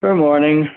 Good morning.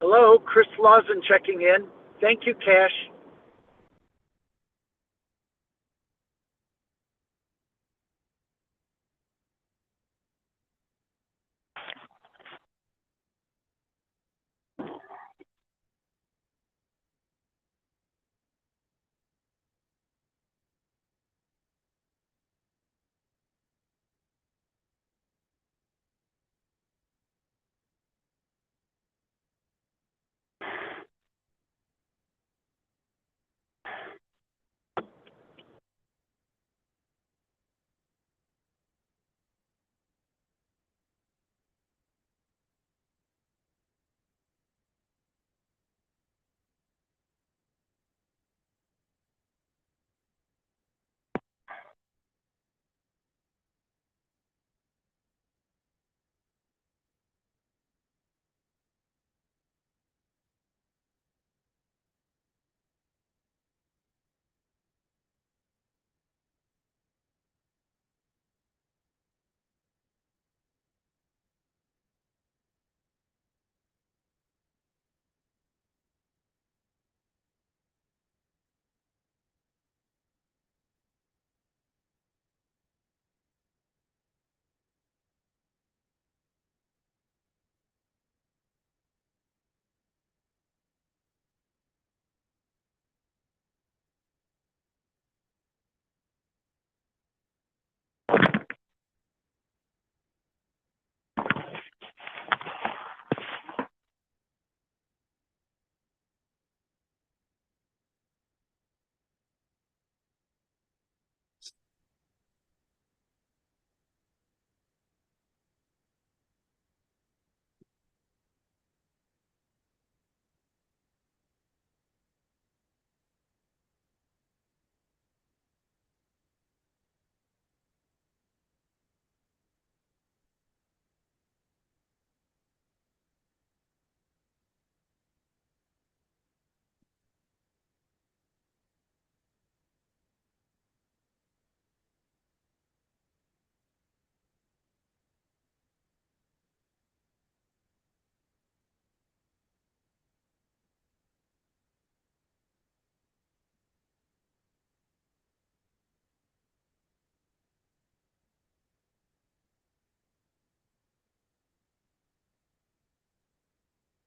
Hello, Chris Lawson checking in. Thank you, Cash.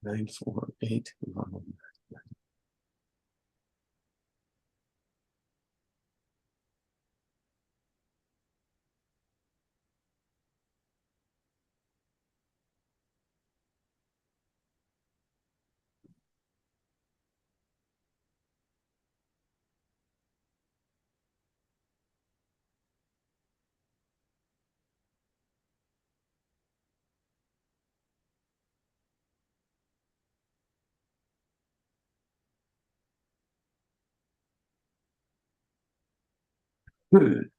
948. Good.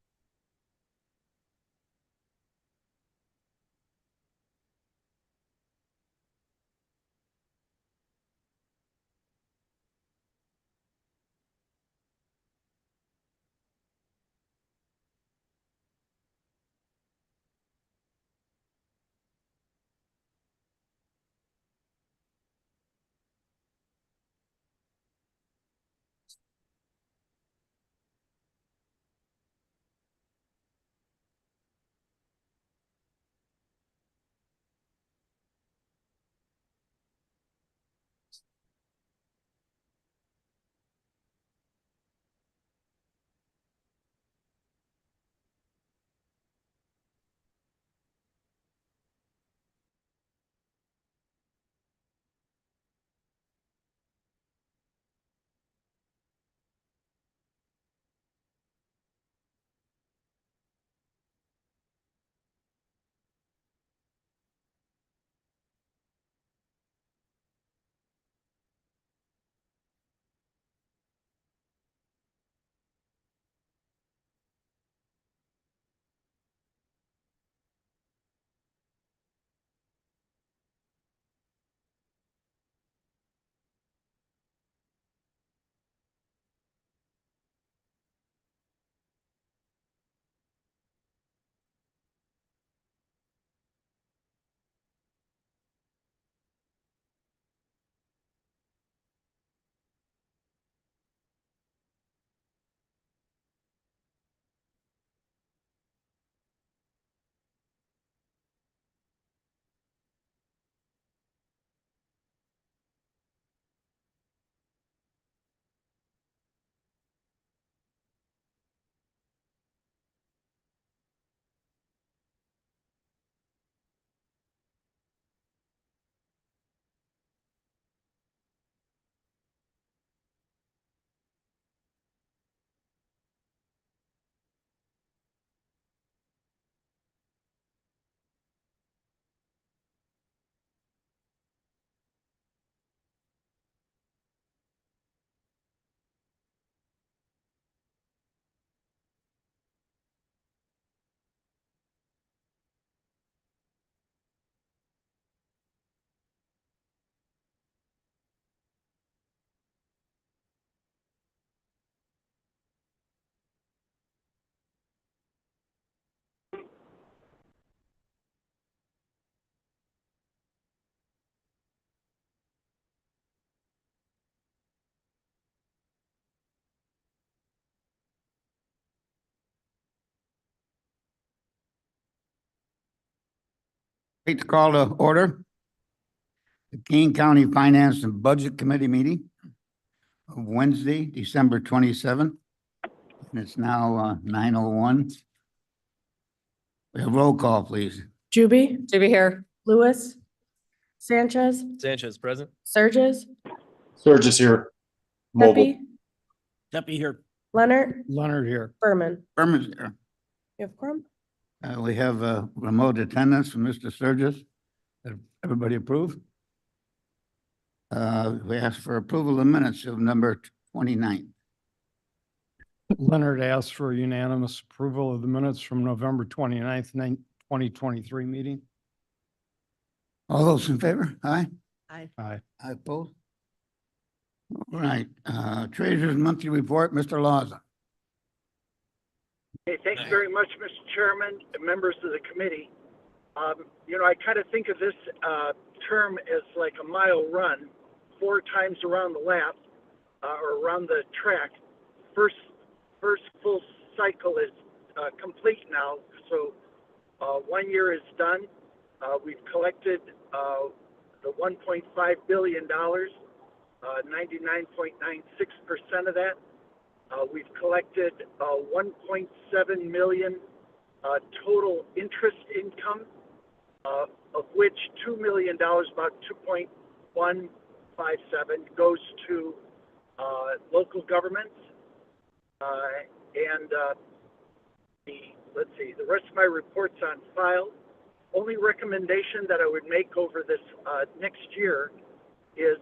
Like to call to order the Kane County Finance and Budget Committee meeting of Wednesday, December 27th. And it's now 9:01. We have roll call, please. Juby, To be here. Lewis, Sanchez, Sanchez present. Surges, Surges here. Mobile. Pepe, Deputy here. Leonard, Leonard here. Berman. Berman's here. You have quorum? We have remote attendance from Mr. Sturgis. Everybody approve? We ask for approval of minutes of number 29. Leonard asked for unanimous approval of the minutes from November 29th, 2023 meeting. All those in favor? Aye. Aye. Aye. I oppose. All right, Treasurer's Monthly Report, Mr. Lawson. Hey, thank you very much, Mr. Chairman and members of the committee. I kind of think of this term as like a mile run, 4 times around the lap or around the track. First full cycle is complete now, so 1 year is done. We've collected the $1.5 billion, 99.96% of that. We've collected 1.7 million total interest income, of which $2 million, about 2.157, goes to local governments. The rest of my report's on file. Only recommendation that I would make over this next year is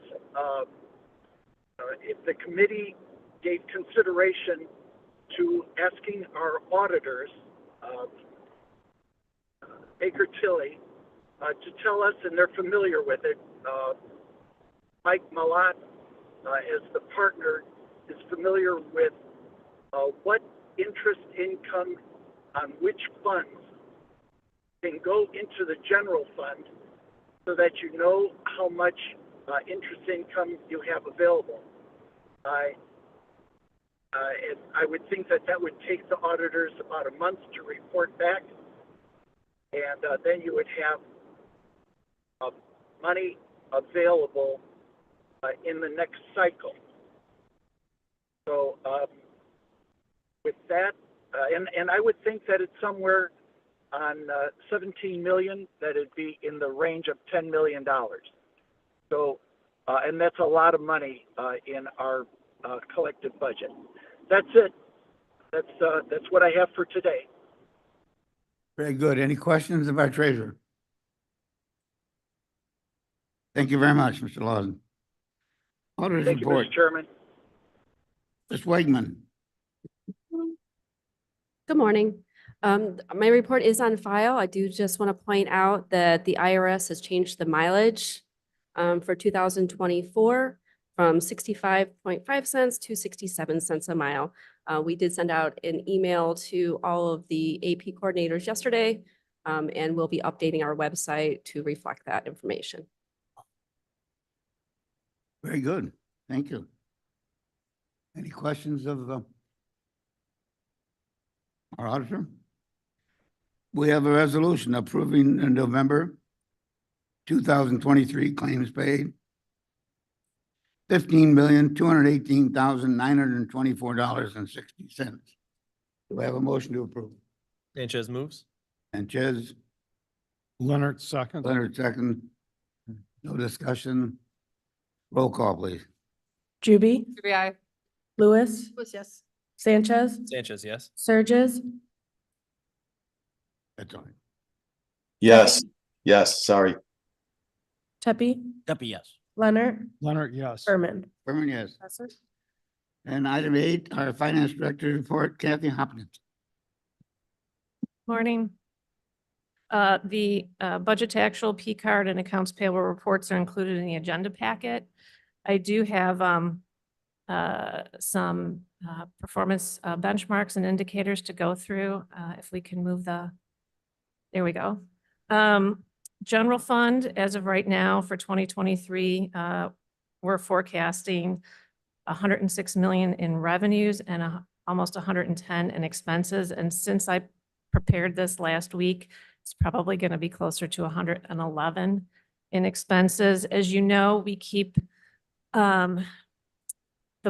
if the committee gave consideration to asking our auditors, Baker Tilly, to tell us, and they're familiar with it, Mike Malat, as the partner, is familiar with what interest income on which funds can go into the general fund so that you know how much interest income you have available. And I would think that that would take the auditors about a month to report back, and then you would have money available in the next cycle. So with that, and I would think that it's somewhere on 17 million, that it'd be in the range of $10 million. So, and that's a lot of money in our collective budget. That's it. That's what I have for today. Very good. Any questions of our treasurer? Thank you very much, Mr. Lawson. Auditor's Thank you, report. Mr. Chairman. Ms. Wegman. Good morning. My report is on file. I do just want to point out that the IRS has changed the mileage for 2024 from 65.5 cents to 67 cents a mile. We did send out an email to all of the AP coordinators yesterday, and we'll be updating our website to reflect that information. Very good. Thank you. Any questions of our auditor? We have a resolution approving the November 2023 claims paid. $15,218,924.60. Do I have a motion to approve? Sanchez moves. Sanchez, Leonard, second. Leonard, second. No discussion. Roll call, please. Juby, Aye. Lewis, Yes. Sanchez, Sanchez, yes. Surges, That's all right. Yes, yes, sorry. Tepe, Duffy, yes. Leonard, Leonard, yes. Berman. Berman, yes. And item 8, our finance director report, Kathy Hopkins. Morning. The budget to actual P card and accounts payable reports are included in the agenda packet. I do have some performance benchmarks and indicators to go through. If we can move there we go. General fund, as of right now for 2023, we're forecasting 106 million in revenues and almost 110 in expenses. And since I prepared this last week, it's probably going to be closer to 111 in expenses. As you know, we keep the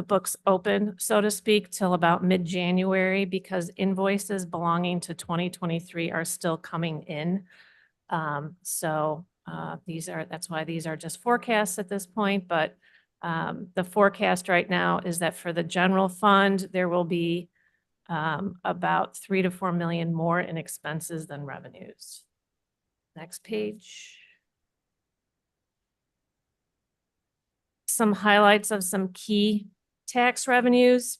books open, so to speak, till about mid-January because invoices belonging to 2023 are still coming in. That's why these are just forecasts at this point, but the forecast right now is that for the general fund, there will be about 3 to 4 million more in expenses than revenues. Next page. Some highlights of some key tax revenues.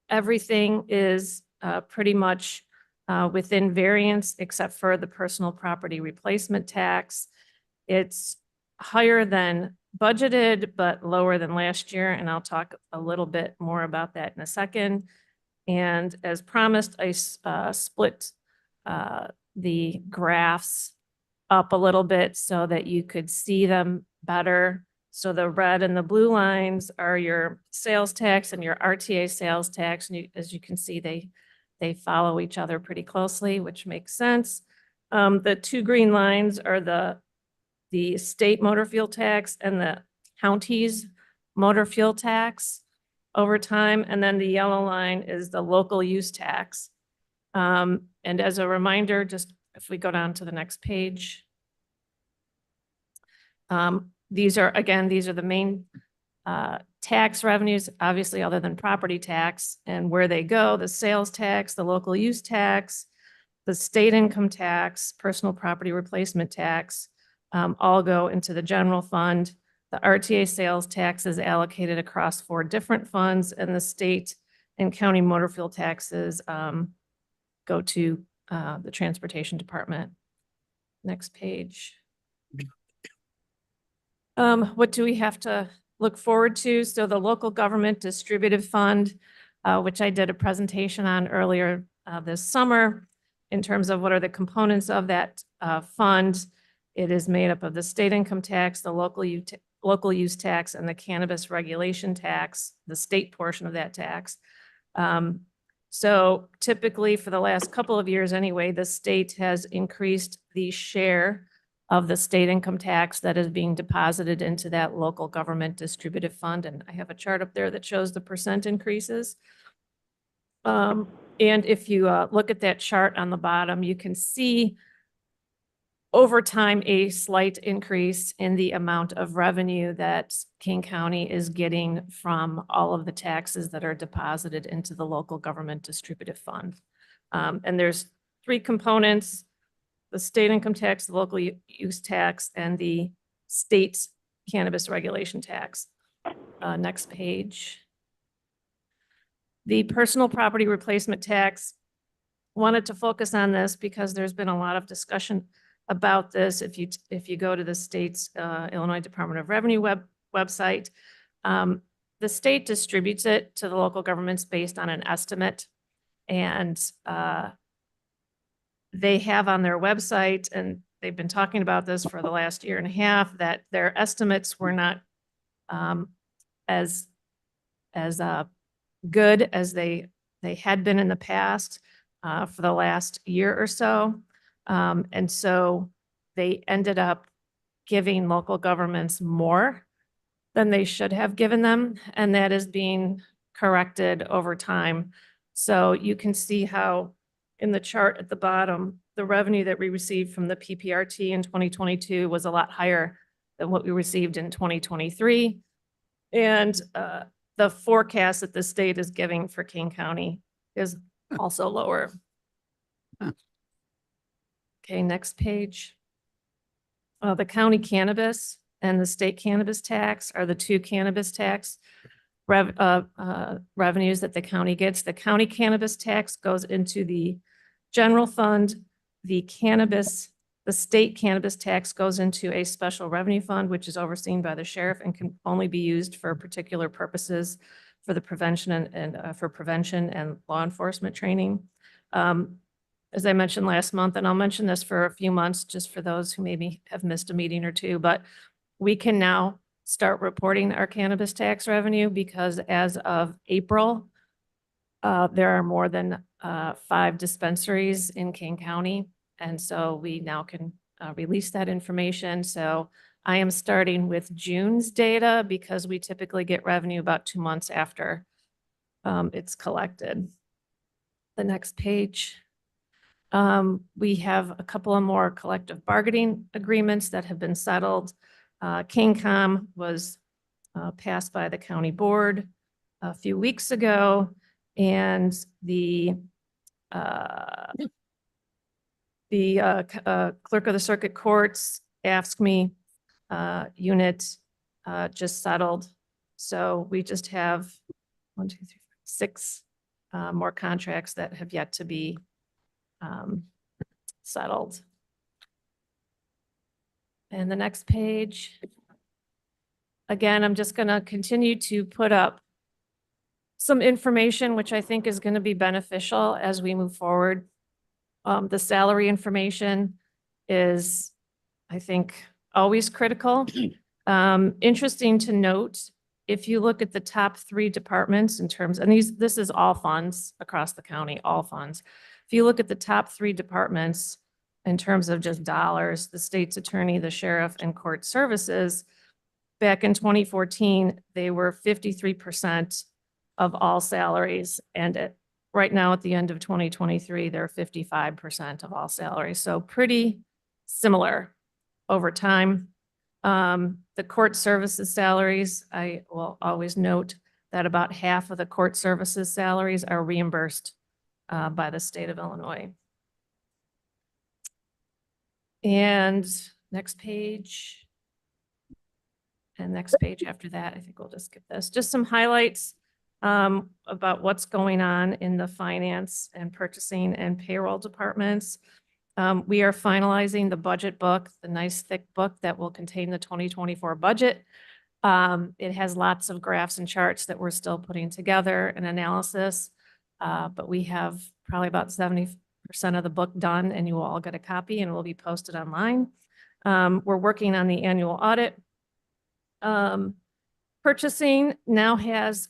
Everything is pretty much within variance except for the personal property replacement tax. It's higher than budgeted, but lower than last year. And I'll talk a little bit more about that in a second. And as promised, I split the graphs up a little bit so that you could see them better. So the red and the blue lines are your sales tax and your RTA sales tax. And as you can see, they follow each other pretty closely, which makes sense. The two green lines are the the state motor fuel tax and the county's motor fuel tax over time. And then the yellow line is the local use tax. And as a reminder, just if we go down to the next page. These are the main tax revenues, obviously, other than property tax, and where they go, the sales tax, the local use tax, the state income tax, personal property replacement tax, all go into the general fund. The RTA sales tax is allocated across 4 different funds, and the state and county motor fuel taxes go to the transportation department. Next page. What do we have to look forward to? So the local government distributive fund, which I did a presentation on earlier this summer, in terms of what are the components of that fund. It is made up of the state income tax, the local use tax, and the cannabis regulation tax, the state portion of that tax. So typically for the last couple of years anyway, the state has increased the share of the state income tax that is being deposited into that local government distributive fund. And I have a chart up there that shows the percent increases. And if you look at that chart on the bottom, you can see over time a slight increase in the amount of revenue that King County is getting from all of the taxes that are deposited into the local government distributive fund. And there's 3 components: the state income tax, the local use tax, and the state cannabis regulation tax. Next page. The personal property replacement tax, wanted to focus on this because there's been a lot of discussion about this. If you go to the state's Illinois Department of Revenue website, the state distributes it to the local governments based on an estimate. And they have on their website, and they've been talking about this for the last year and a half, that their estimates were not as good as they had been in the past for the last year or so. And so they ended up giving local governments more than they should have given them, and that is being corrected over time. So you can see how in the chart at the bottom, the revenue that we received from the PPRT in 2022 was a lot higher than what we received in 2023. And the forecast that the state is giving for King County is also lower. Okay, next page. The county cannabis and the state cannabis tax are the 2 cannabis tax revenues that the county gets. The county cannabis tax goes into the general fund. The state cannabis tax goes into a special revenue fund, which is overseen by the sheriff and can only be used for particular purposes for the prevention and law enforcement training. As I mentioned last month, and I'll mention this for a few months, just for those who maybe have missed a meeting or two, but we can now start reporting our cannabis tax revenue because as of April, there are more than 5 dispensaries in King County. And so we now can release that information. So I am starting with June's data because we typically get revenue about 2 months after it's collected. The next page. We have a couple of more collective bargaining agreements that have been settled. KingCom was passed by the county board a few weeks ago, and the clerk of the circuit courts, AFSCME unit just settled. So we just have 1, 2, 3, 4, 6 more contracts that have yet to be settled. And the next page. Again, I'm just going to continue to put up some information, which I think is going to be beneficial as we move forward. The salary information is, I think, always critical. Interesting to note, if you look at the top 3 departments in terms, and this is all funds across the county, all funds. If you look at the top 3 departments, in terms of just dollars, the state's attorney, the sheriff, and court services, back in 2014, they were 53% of all salaries. And right now, at the end of 2023, they're 55% of all salaries. So pretty similar over time. The court services salaries, I will always note that about half of the court services salaries are reimbursed by the state of Illinois. And next page. And next page after that, I think we'll just skip this. Just some highlights about what's going on in the finance and purchasing and payroll departments. We are finalizing the budget book, the nice thick book that will contain the 2024 budget. It has lots of graphs and charts that we're still putting together and analysis, but we have probably about 70% of the book done, and you will all get a copy and it will be posted online. We're working on the annual audit. Purchasing now has,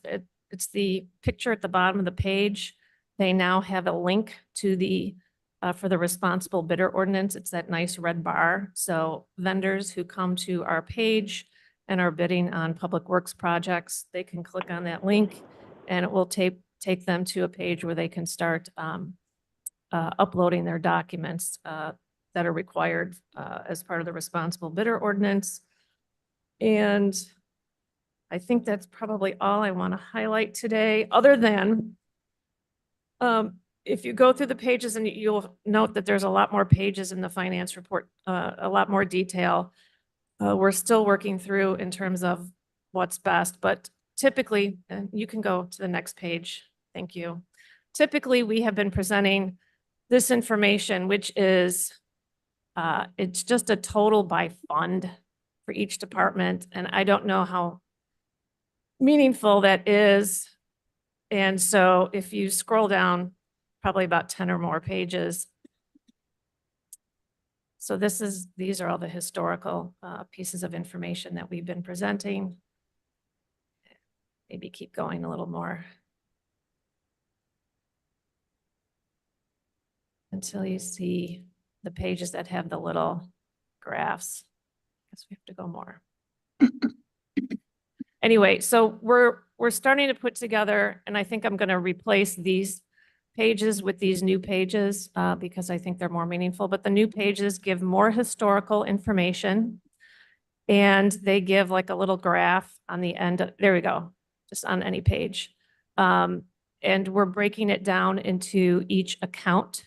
it's the picture at the bottom of the page. They now have a link to the for the responsible bidder ordinance. It's that nice red bar. So vendors who come to our page and are bidding on public works projects, they can click on that link and it will take them to a page where they can start uploading their documents that are required as part of the responsible bidder ordinance. And I think that's probably all I want to highlight today, other than if you go through the pages and you'll note that there's a lot more pages in the finance report, a lot more detail. We're still working through in terms of what's best, but typically, and you can go to the next page. Thank you. Typically, we have been presenting this information, which is, it's just a total by fund for each department. And I don't know how meaningful that is. And so if you scroll down probably about 10 or more pages. So these are all the historical pieces of information that we've been presenting. Maybe keep going a little more until you see the pages that have the little graphs. I guess we have to go more. Anyway, so we're starting to put together, and I think I'm going to replace these pages with these new pages because I think they're more meaningful. But the new pages give more historical information, and they give like a little graph on the end. There we go, just on any page. And we're breaking it down into each account.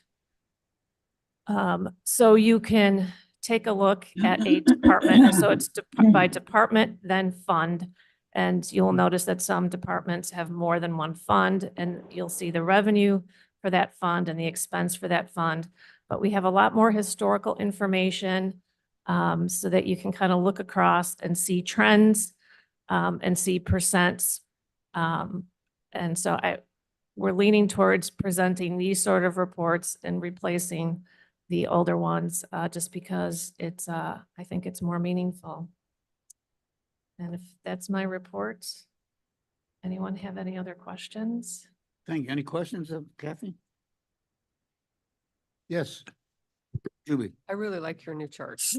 So you can take a look at a department. So it's by department, then fund. And you'll notice that some departments have more than one fund, and you'll see the revenue for that fund and the expense for that fund. But we have a lot more historical information so that you can kind of look across and see trends and see percents. And so we're leaning towards presenting these sort of reports and replacing the older ones just because it's, I think it's more meaningful. And if that's my report, anyone have any other questions? Thank you. Any questions of Kathy? Yes. Julie. I really like your new charts.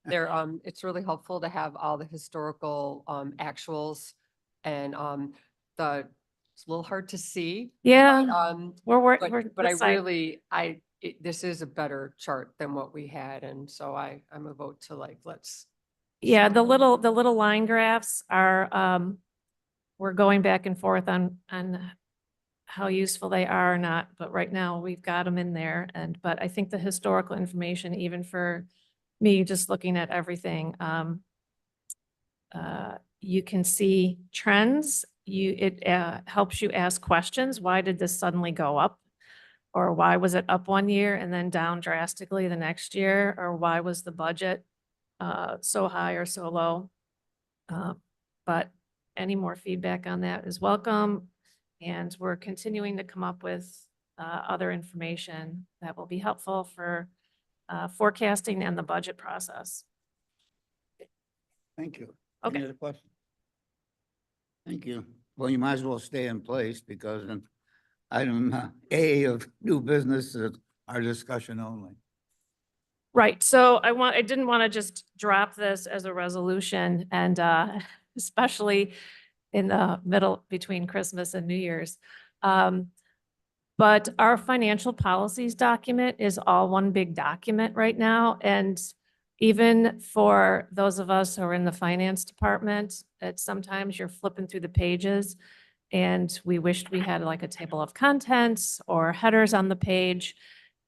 They're, it's really helpful to have all the historical, actuals and, it's a little hard to see. Yeah, But, we're but I this side. really, this is a better chart than what we had. And so I'm a vote to like, let's. Yeah, the little line graphs are, we're going back and forth on how useful they are or not, but right now we've got them in there. But I think the historical information, even for me, just looking at everything, you can see trends. It helps you ask questions. Why did this suddenly go up? Or why was it up one year and then down drastically the next year? Or why was the budget so high or so low? But any more feedback on that is welcome. And we're continuing to come up with other information that will be helpful for forecasting and the budget process. Thank you. Any Okay. other questions? Thank you. Well, you might as well stay in place because in item A of new business is our discussion only. Right, so I didn't want to just drop this as a resolution and especially in the middle between Christmas and New Year's. But our financial policies document is all one big document right now. And even for those of us who are in the finance department, that sometimes you're flipping through the pages and we wished we had like a table of contents or headers on the page.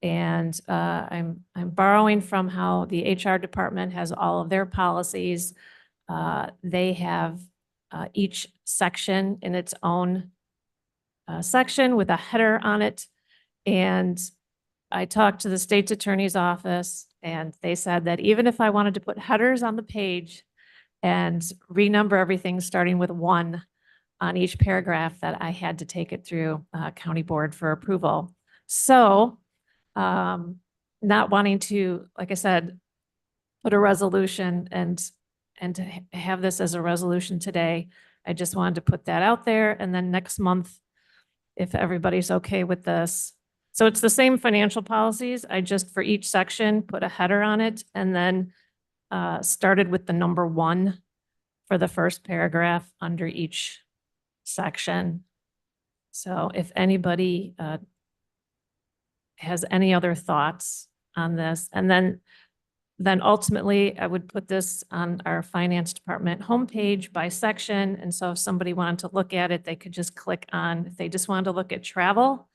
And I'm borrowing from how the HR department has all of their policies. They have each section in its own section with a header on it. And I talked to the state's attorney's office and they said that even if I wanted to put headers on the page and renumber everything starting with 1 on each paragraph, that I had to take it through county board for approval. So not wanting to, like I said, put a resolution and to have this as a resolution today, I just wanted to put that out there. And then next month, if everybody's okay with this. So it's the same financial policies. I just, for each section, put a header on it and then started with the number 1 for the first paragraph under each section. So if anybody has any other thoughts on this, and then ultimately I would put this on our finance department homepage by section. And so if somebody wanted to look at it, they could just click on, if they just wanted to look at travel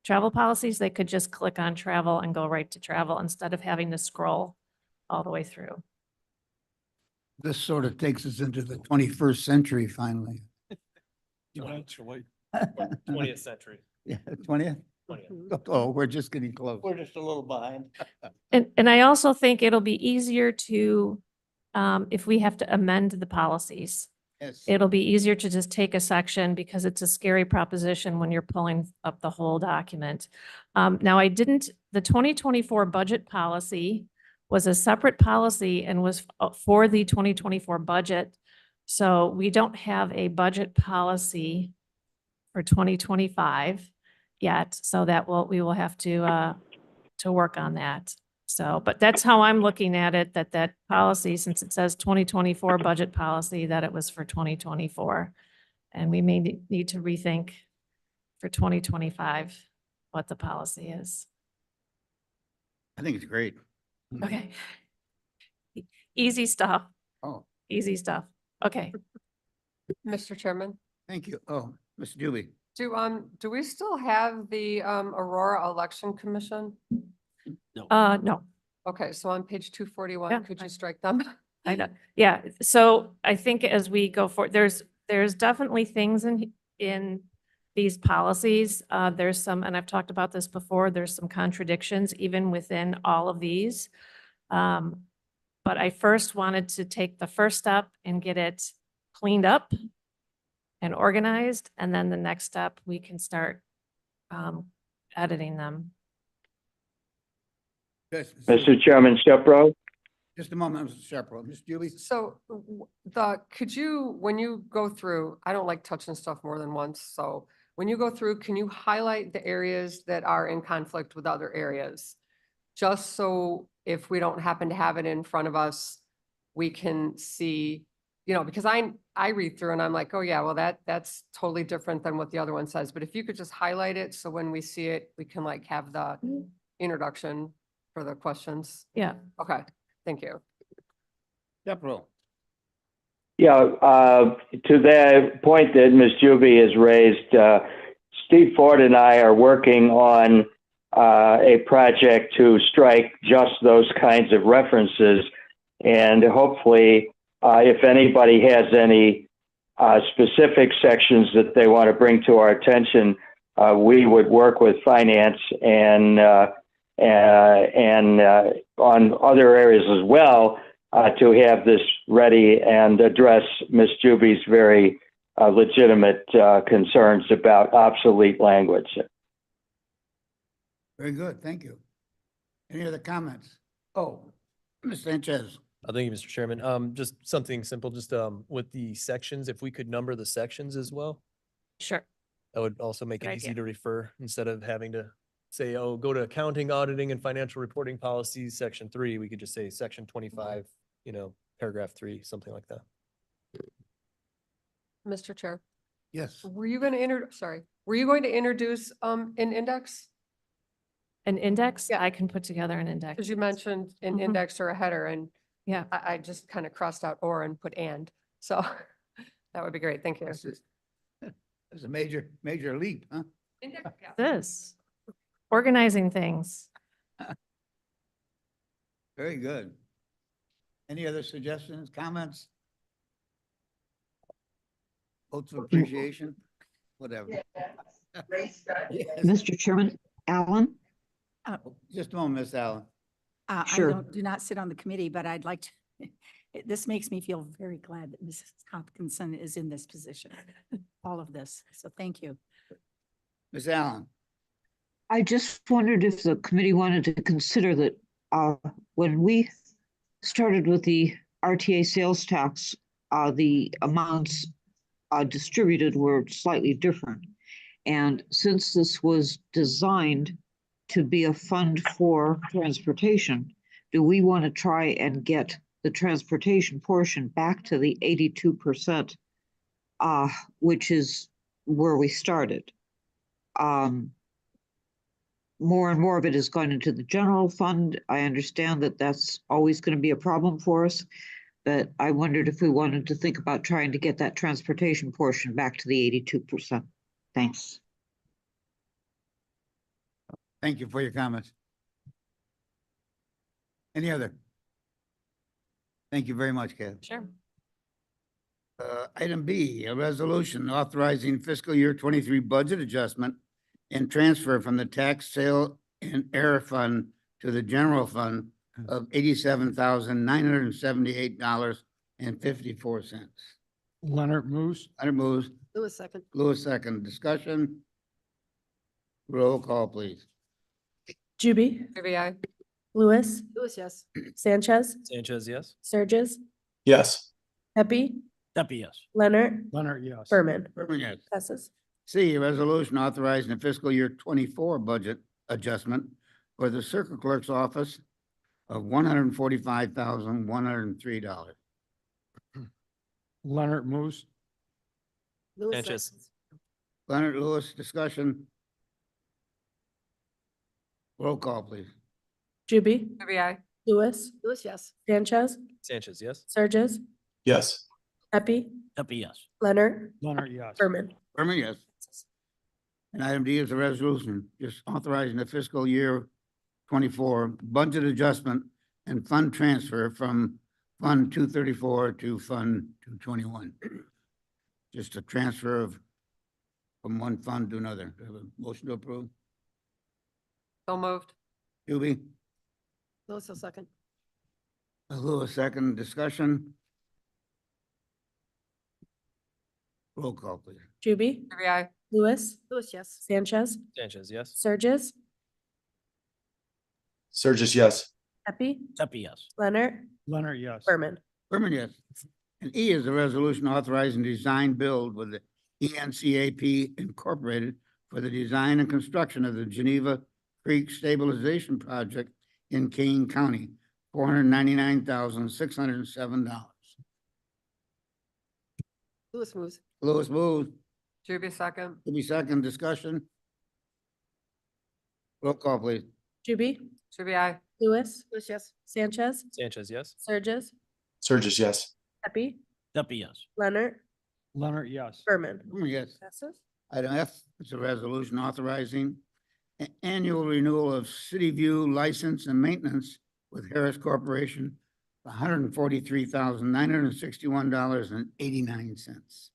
policies, they could just click on travel and go right to travel instead of having to scroll all the way through. This sort of takes us into the 21st century finally. 20th century. Yeah, 20th? 20th. Oh, we're just getting close. We're just a little behind. And I also think it'll be easier to, if we have to amend the policies, Yes. it'll be easier to just take a section because it's a scary proposition when you're pulling up the whole document. Now the 2024 budget policy was a separate policy and was for the 2024 budget. So we don't have a budget policy for 2025 yet. So we will have to work on that. So, but that's how I'm looking at it, that policy, since it says 2024 budget policy, that it was for 2024. And we may need to rethink for 2025 what the policy is. I think it's great. Okay. Easy stuff, Oh, easy stuff. Okay. Mr. Chairman, thank you. Oh, Mr. Doobie. do we still have the Aurora Election Commission? No. Okay, so on page 241, Yeah, could you strike them? I know, yeah, so I think as we go forward, there's definitely things in these policies. There's some, and I've talked about this before, there's some contradictions even within all of these. But I first wanted to take the first step and get it cleaned up and organized, and then the next step, we can start editing them. Yes, Mr. Chairman, Shepro? just a moment, Mr. Shepard. Mr. Doobie? So could you, when you go through, I don't like touching stuff more than once, so when you go through, can you highlight the areas that are in conflict with other areas? Just so if we don't happen to have it in front of us, we can see, because I read through and I'm like, oh yeah, well that's totally different than what the other one says. But if you could just highlight it, so when we see it, we can like have the introduction for the questions. Yeah. Okay, thank you. Shepard. Yeah, to the point that Ms. Juby has raised, Steve Ford and I are working on a project to strike just those kinds of references. And hopefully, if anybody has any specific sections that they want to bring to our attention, we would work with finance and on other areas as well to have this ready and address Ms. Juby's very legitimate concerns about obsolete language. Very good, thank you. Any other comments? Oh, Ms. Sanchez. Thank you, Mr. Chairman. Just something simple, just with the sections, if we could number the sections as well, Sure. that would also make Good it easy idea. to refer instead of having to say, oh, go to accounting, auditing and financial reporting policies, section 3, we could just say section 25, paragraph 3, something like that. Mr. Chair, Yes. were you going to were you going to introduce, an index? An index? Yeah. I can put together an index. Because you mentioned an Mhm. index or a header, and Yeah. I just kind of crossed out or and put and. So that would be great. Thank you. That's a major leap, huh? This, organizing things. Very good. Any other suggestions, comments? Votes of appreciation, whatever. Yes. Mr. Chairman, Alan? Just a moment, Miss Allen. Sure. do not sit on the committee, but I'd like to, this makes me feel very glad that Mrs. Hopkinson is in this position, all of this. So thank you. Miss Allen, I just wondered if the committee wanted to consider that when we started with the RTA sales tax, the amounts distributed were slightly different. And since this was designed to be a fund for transportation, do we want to try and get the transportation portion back to the 82%, which is where we started? More and more of it is going into the general fund. I understand that that's always going to be a problem for us, but I wondered if we wanted to think about trying to get that transportation portion back to the 82%. Thanks. thank you for your comments. Any other? Thank you very much, Kathy. Sure. Item B, a resolution authorizing fiscal year 23 budget adjustment and transfer from the tax sale and error fund to the general fund of $87,978.54. Leonard moves. Leonard moves, Lewis second. Lewis second, discussion. Roll call, please. Juby, Maybe I. Lewis, Lewis, yes. Sanchez, Sanchez, yes. Sturgis, Yes. Pepe, Pepe, yes. Leonard, Leonard, yes. Berman. Berman, yes. Passes. C, a resolution authorizing the fiscal year 24 budget adjustment for the circuit clerk's office of $145,103. Leonard moves. Lewis Sanchez. seconds. Leonard, Lewis, discussion. Roll call, please. Juby, Maybe I. Lewis, Lewis, yes. Sanchez, Sanchez, yes. Sturgis, Yes. Pepe, Pepe, yes. Leonard, Leonard, yes. Berman. Berman, yes. And item D is a resolution just authorizing the fiscal year 24 budget adjustment and fund transfer from Fund 234 to Fund 221. Just a transfer of from one fund to another. Do I have a motion to approve? So moved. Juby, Lewis, will second. Lewis, second, discussion. Roll call, please. Juby, Maybe I. Lewis, Lewis, yes. Sanchez, Sanchez, yes. Sturgis, Surges, yes. Pepe, Pepe, yes. Leonard, Leonard, yes. Berman. Berman, yes. And E is a resolution authorizing design build with the ENCAP Incorporated for the design and construction of the Geneva Creek Stabilization Project in Kane County, $499,607. Lewis moves. Lewis moves, Juby second. to be second, discussion. Roll call, please. Juby, Maybe I. Lewis, Lewis, yes. Sanchez, Sanchez, yes. Sturgis, Surges, yes. Pepe, Pepe, yes. Leonard, Leonard, yes. Berman. Berman, yes. Passes. Item F is a resolution authorizing annual renewal of City View license and maintenance with Harris Corporation, $143,961.89.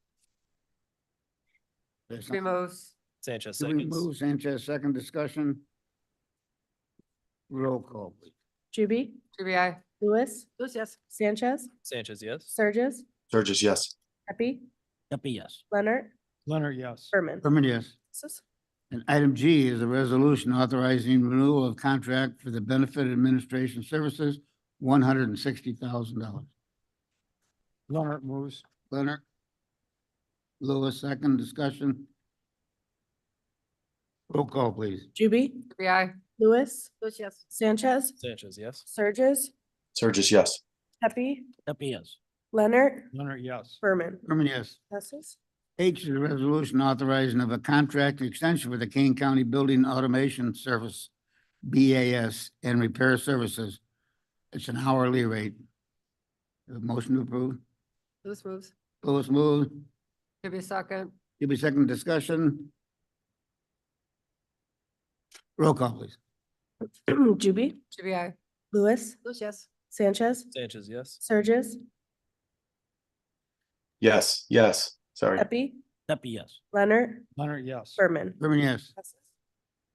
Juby moves. Sanchez, Juby seconds. moves, Sanchez, second, discussion. Roll call, please. Juby, Maybe I. Lewis, Lewis, yes. Sanchez, Sanchez, yes. Sturgis, Surges, yes. Pepe, Pepe, yes. Leonard, Leonard, yes. Berman. Berman, yes. Passes. And item G is a resolution authorizing renewal of contract for the benefit administration services, $160,000. Leonard moves. Leonard. Lewis, second, discussion. Roll call, please. Juby, Juby, I. Lewis, yes. Sanchez, Sanchez, yes. Surges, Surges, yes. Pepe, Pepe, yes. Leonard, Leonard, yes. Berman. Berman, yes. Passes. H is a resolution authorizing of a contract extension for the Kane County Building Automation Service, BAS, and repair services. It's an hourly rate. Motion to approve. Lewis moves. Lewis moves. Juby, second. Give me second discussion. Roll call, please. Juby, Juby, I. Lewis, Yes. Sanchez, Sanchez, yes. Surges, Yes, yes, sorry. Pepe, Pepe, yes. Leonard, Leonard, yes. Berman. Berman, yes. Passes.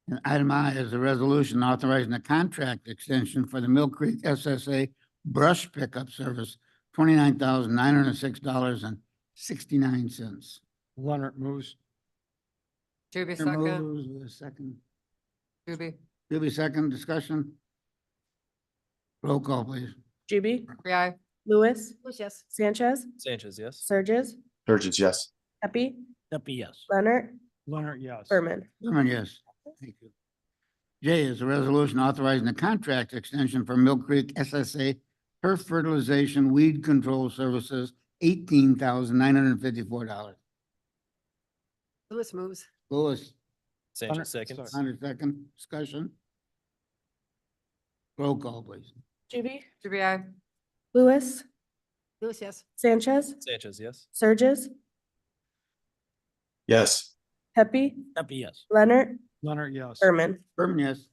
And item I is a resolution authorizing a contract extension for the Mill Creek SSA brush pickup service, $29,906.69. Leonard moves. Juby, second. Moves with a second. Juby. Give me second discussion. Roll call, please. Juby, Juby, I. Lewis, Yes. Sanchez, Sanchez, yes. Surges, Surges, yes. Pepe, Pepe, yes. Leonard, Leonard, yes. Berman. Berman, yes. Thank you. J is a resolution authorizing a contract extension for Mill Creek SSA turf fertilization weed control services, $18,954. Lewis moves. Lewis, Sanchez, seconds. 100-second discussion. Roll call, please. Juby, Juby, I. Lewis, Yes. Sanchez, Sanchez, yes. Surges, Yes, Pepe, Pepe, yes. Leonard, Leonard, yes. Berman. Berman, yes.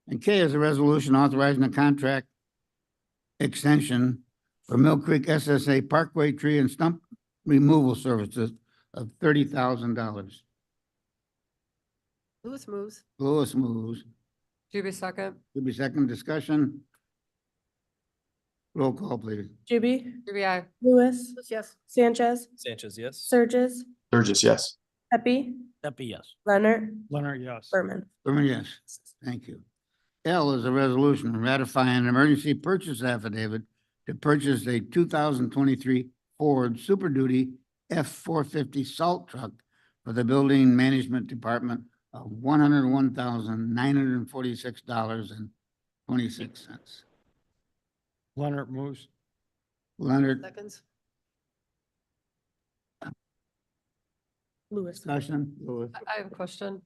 And K is a resolution authorizing a contract extension for Mill Creek SSA Parkway Tree and Stump Removal Services of $30,000. Lewis moves. Lewis moves. Juby, second. Give me second discussion. Roll call, please. Juby, Juby, I. Lewis, Yes. Sanchez, Sanchez, yes. Surges, Surges, yes. Pepe, Pepe, yes. Leonard, Leonard, yes. Berman. Berman, yes. Thank you. L is a resolution ratifying an emergency purchase affidavit to purchase a 2023 Ford Super Duty F-450 salt truck for the Building Management Department of $101,946.26. Leonard moves. Leonard, Seconds. Lewis. discussion? Lewis. I have a question.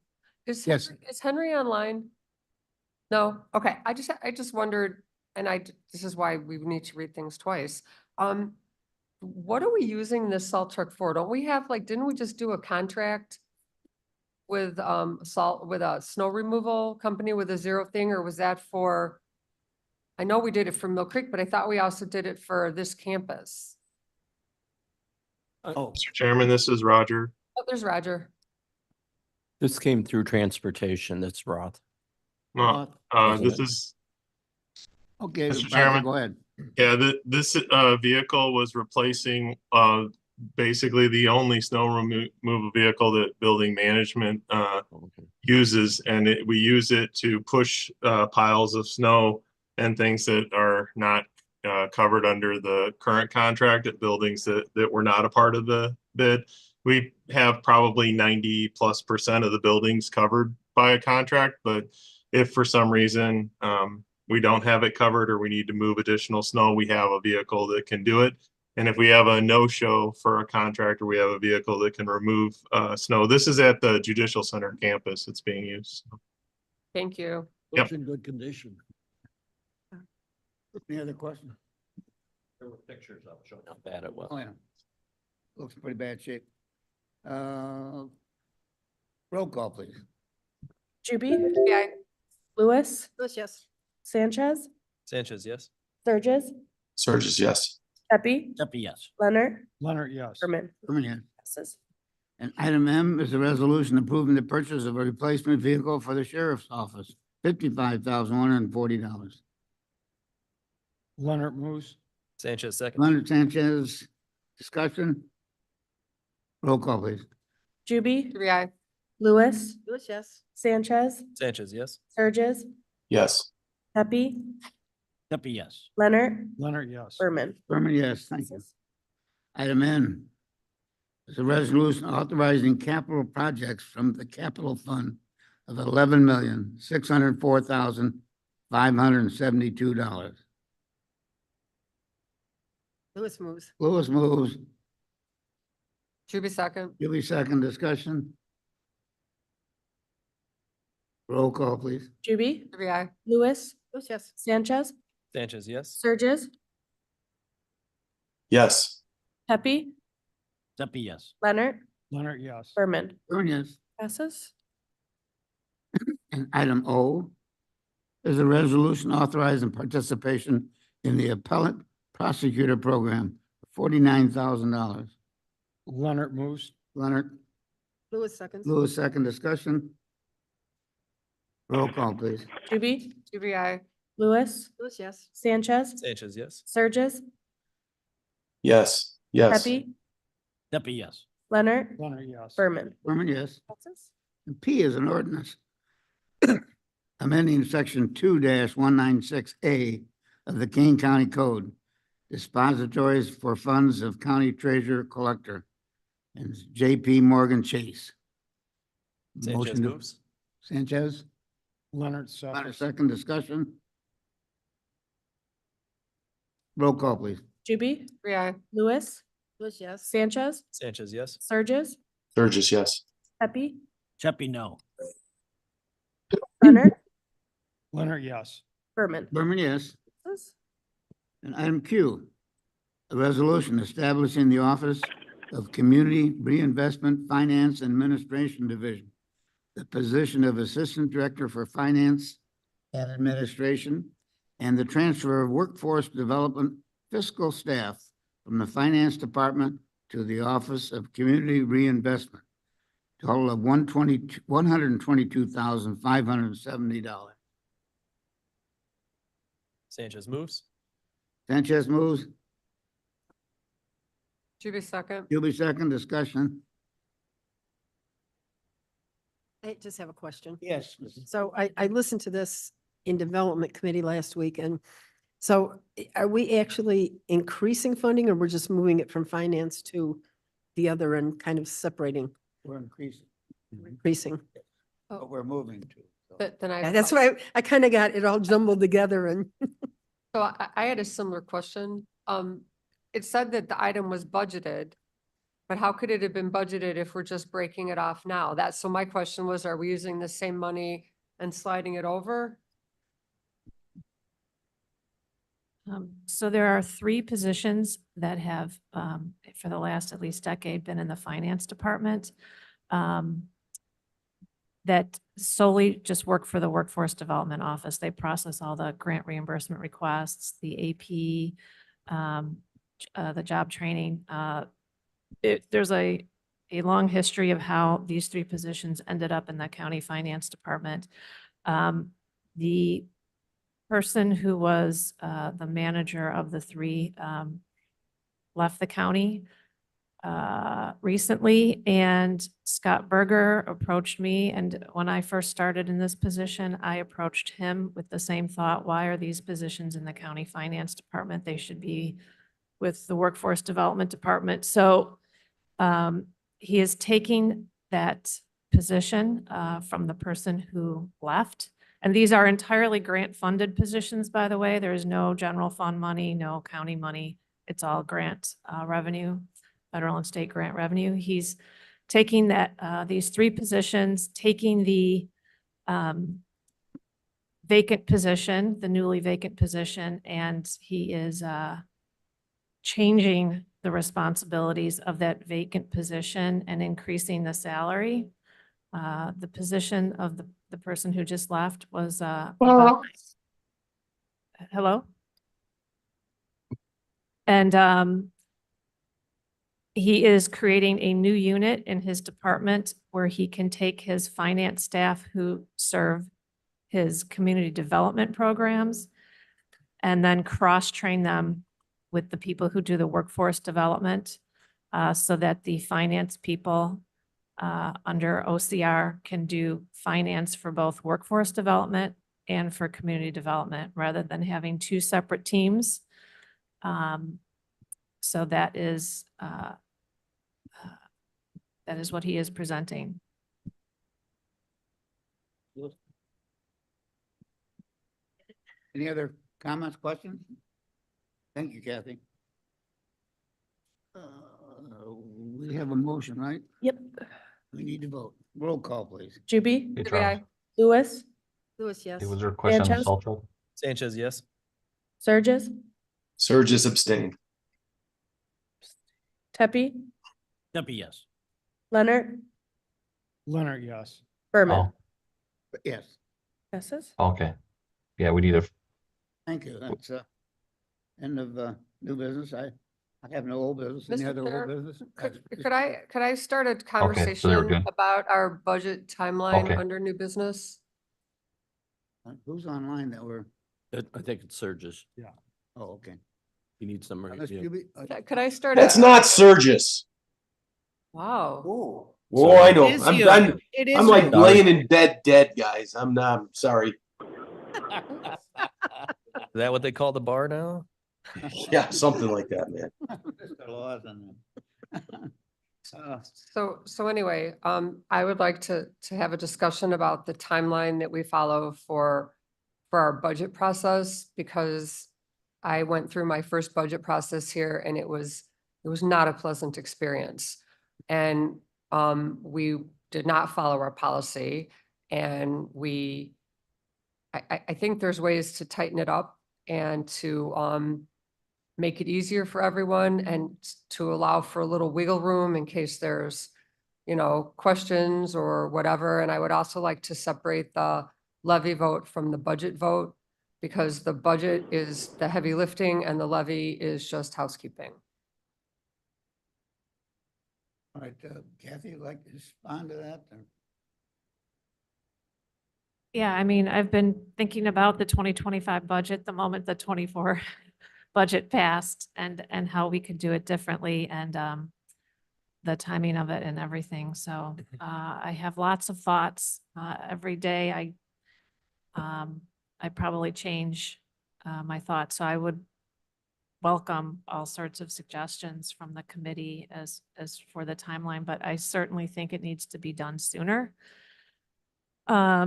Is, Yes. is Henry online? No? Okay, I just wondered, and this is why we need to read things twice. What are we using this salt truck for? Don't we have, like, didn't we just do a contract with, with a snow removal company with a zero thing, or was that for, I know we did it for Mill Creek, but I thought we also did it for this campus. Oh, Mr. Chairman, this is Roger. Oh, there's Roger. This came through transportation. That's Roth. No, Isn't this it? is, okay. Mr. Roger, Chairman. go ahead. yeah, this vehicle was replacing basically the only snow removal vehicle that building management Okay. uses, and we use it to push piles of snow and things that are not covered under the current contract at buildings that were not a part of the bid. We have probably 90+% of the buildings covered by a contract, but if for some reason we don't have it covered or we need to move additional snow, we have a vehicle that can do it. And if we have a no-show for a contractor, we have a vehicle that can remove snow. This is at the Judicial Center campus. It's being used. Thank you. Yep. Looks in good condition. Any other questions? There were pictures of showing how bad it was. Oh, yeah. Looks pretty bad shape. Roll call, please. Juby, Juby, I. Lewis, Yes. Sanchez, Sanchez, yes. Surges, Surges, yes. Pepe, Pepe, yes. Leonard, Leonard, yes. Berman. Berman, yes. Passes. And item M is a resolution approving the purchase of a replacement vehicle for the sheriff's office, $55,140. Leonard moves. Sanchez, second. Leonard, Sanchez, discussion? Roll call, please. Juby, Juby, I. Lewis, Yes. Sanchez, Sanchez, yes. Surges, Yes, Pepe, Pepe, yes. Leonard, Leonard, yes. Berman. Berman, yes, thank you. Item N is a resolution authorizing capital projects from the capital fund of $11,604,572. Lewis moves. Lewis moves. Juby second. Julie second. Discussion. Roll call, please. Juby, Juby, aye. Lewis, Lewis, yes. Sanchez, Sanchez, yes. Surges, Yes. Pepe, Pepe, yes. Leonard, Leonard, yes. Berman. Berman, yes. Passes. And item O is a resolution authorizing participation in the appellate prosecutor program, $49,000. Leonard moves. Leonard, Lewis seconds. Lewis second. Discussion. Roll call, please. Juby, Juby, aye. Lewis, Lewis, yes. Sanchez, Sanchez, yes. Surges, Yes. Yes. Pepe, Pepe, yes. Leonard, Leonard, yes. Berman. Berman, yes. Passes. And P is an ordinance amending section 2-196A of the Kane County Code, dispositories for funds of county treasurer collector, and it's J.P. Morgan Chase. Sanchez Motion to- moves. Sanchez, Leonard second. Leonard second. Discussion. Roll call, please. Juby, Juby, aye. Lewis, Lewis, yes. Sanchez, Sanchez, yes. Surges, Surges, yes. Pepe, Pepe, no. Leonard, Leonard, yes. Berman. Berman, yes. Passes. And item Q, a resolution establishing the Office of Community Reinvestment Finance Administration Division, the position of Assistant Director for Finance and Administration, and the transfer of workforce development fiscal staff from the Finance Department to the Office of Community Reinvestment, total of $122,570. Sanchez moves. Sanchez moves. Juby second. Julie second. Discussion. I just have a question. Yes. So I listened to this in Development Committee last week, and so are we actually increasing funding, or we're just moving it from finance to the other and kind of separating, We're increasing. increasing? But we're moving to. so. But then Yeah, that's why I kind of got it all jumbled together and So I had a similar question. It said that the item was budgeted, but how could it have been budgeted if we're just breaking it off now? So my question was, are we using the same money and sliding it over? So there are three positions that have, for the last at least decade, been in the finance department that solely just work for the Workforce Development Office. They process all the grant reimbursement requests, the AP, the job training. There's a long history of how these three positions ended up in the county finance department. The person who was the manager of the three left the county recently, and Scott Berger approached me. And when I first started in this position, I approached him with the same thought: why are these positions in the county finance department? They should be with the workforce development department. So he is taking that position from the person who left. And these are entirely grant-funded positions, by the way. There is no general fund money, no county money. It's all grant revenue, federal and state grant revenue. He's taking these three positions, taking the vacant position, the newly vacant position, and he is changing the responsibilities of that vacant position and increasing the salary. The position of the person who just left was hello? And he is creating a new unit in his department where he can take his finance staff who serve his community development programs and then cross-train them with the people who do the workforce development so that the finance people under OCR can do finance for both workforce development and for community development rather than having two separate teams. So that is what he is presenting. Any other comments, questions? Thank you, Kathy. We have a motion, right? Yep. We need to vote. Roll call, please. Juby, Juby, aye. Lewis, Lewis, yes. Was there a question on the Sanchez? salt truck? Sanchez, yes. Surges, Surges abstain. Tepe, Deputy, yes. Leonard, Leonard, yes. Berman. Oh, Yes, Passes. okay. Yeah, we need a, thank you. That's end of new business. I have no old business. Any Mr. other Chair, old business? Could I start a so they were conversation good. about our budget timeline Okay. under new business? Who's online that were, I think it surges. oh, okay. You need some. Unless yeah. you be- Could I start? That's not Surges. Wow. Oh, I know. It is I'm, you. I'm, It is I'm like you. laying in bed dead, guys. I'm not, I'm sorry. Is that what they call the bar now? Yeah, something like that, man. Mr. Lawson. So anyway, I would like to have a discussion about the timeline that we follow for our budget process, because I went through my first budget process here and it was not a pleasant experience. And we did not follow our policy, and I think there's ways to tighten it up and to make it easier for everyone and to allow for a little wiggle room in case there's, questions or whatever. And I would also like to separate the levy vote from the budget vote, because the budget is the heavy lifting and the levy is just housekeeping. All right, Kathy, you'd like to respond to that? or- Yeah, I mean, I've been thinking about the 2025 budget the moment the 24 budget passed, and how we could do it differently, and the timing of it and everything. So I have lots of thoughts. Every day I probably change my thoughts. So I would welcome all sorts of suggestions from the committee as for the timeline, but I certainly think it needs to be done sooner.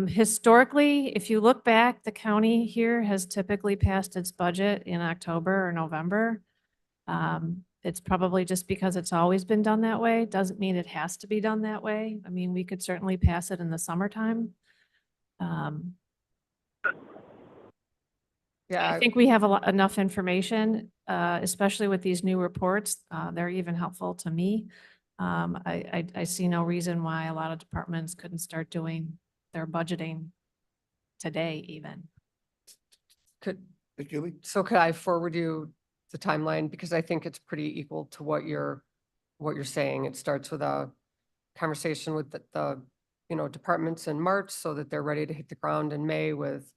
Historically, if you look back, the county here has typically passed its budget in October or November. It's probably just because it's always been done that way. Doesn't mean it has to be done that way. I mean, we could certainly pass it in the summertime. Yeah. I think we have enough information, especially with these new reports. They're even helpful to me. I see no reason why a lot of departments couldn't start doing their budgeting today even. So could I forward you the timeline? Because I think it's pretty equal to what you're saying. It starts with a conversation with the departments in March, so that they're ready to hit the ground in May with,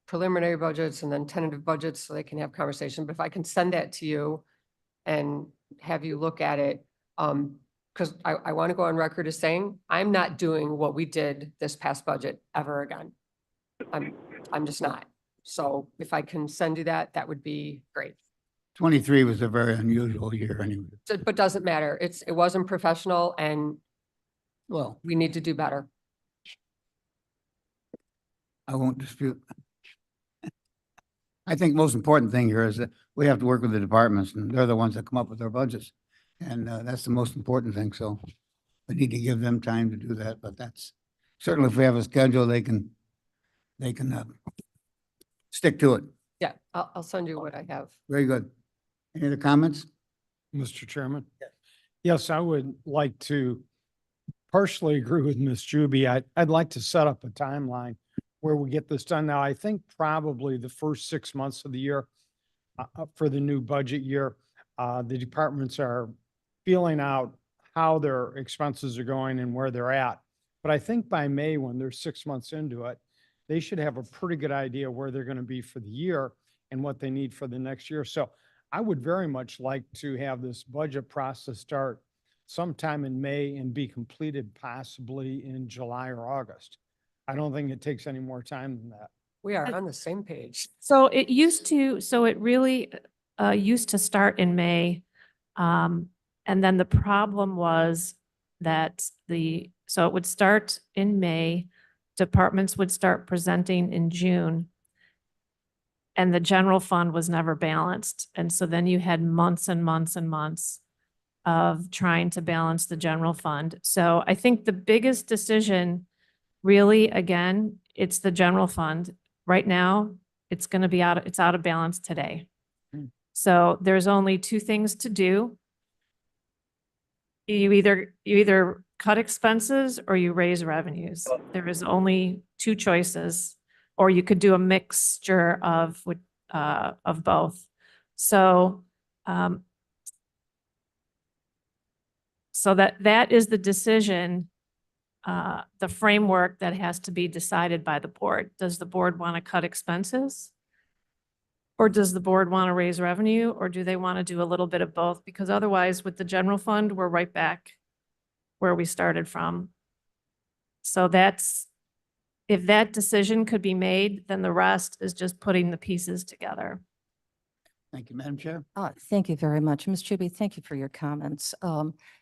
preliminary budgets and then tentative budgets, so they can have conversation. But if I can send that to you and have you look at it, because I want to go on record as saying, I'm not doing what we did this past budget ever again. I'm just not. So if I can send you that, that would be great. 23 was a very unusual year anyway. But doesn't matter. It wasn't professional, and Well, we need to do better. I won't dispute. I think most important thing here is that we have to work with the departments, and they're the ones that come up with their budgets. And that's the most important thing. So we need to give them time to do that, but that's certainly, if we have a schedule, they can stick to it. Yeah, I'll send you what I have. Very good. Any other comments? Mr. Chairman? Yes, I would like to partially agree with Ms. Juby. I'd like to set up a timeline where we get this done. Now, I think probably the first 6 months of the year for the new budget year, the departments are feeling out how their expenses are going and where they're at. But I think by May, when they're 6 months into it, they should have a pretty good idea where they're going to be for the year and what they need for the next year. So I would very much like to have this budget process start sometime in May and be completed possibly in July or August. I don't think it takes any more time than that. We are on the same page. So it really used to start in May. And then the problem was that so it would start in May, departments would start presenting in June. And the general fund was never balanced. And so then you had months and months and months of trying to balance the general fund. So I think the biggest decision really, again, it's the general fund. Right now, it's going to be it's out of balance today. So there's only two things to do. You either cut expenses or you raise revenues. There is only two choices, or you could do a mixture of both. So, so that is the decision, the framework that has to be decided by the board. Does the board want to cut expenses? Or does the board want to raise revenue, or do they want to do a little bit of both? Because otherwise, with the general fund, we're right back where we started from. So that's, if that decision could be made, then the rest is just putting the pieces together. Thank you, Madam Chair. Thank you very much. Ms. Chuby, thank you for your comments.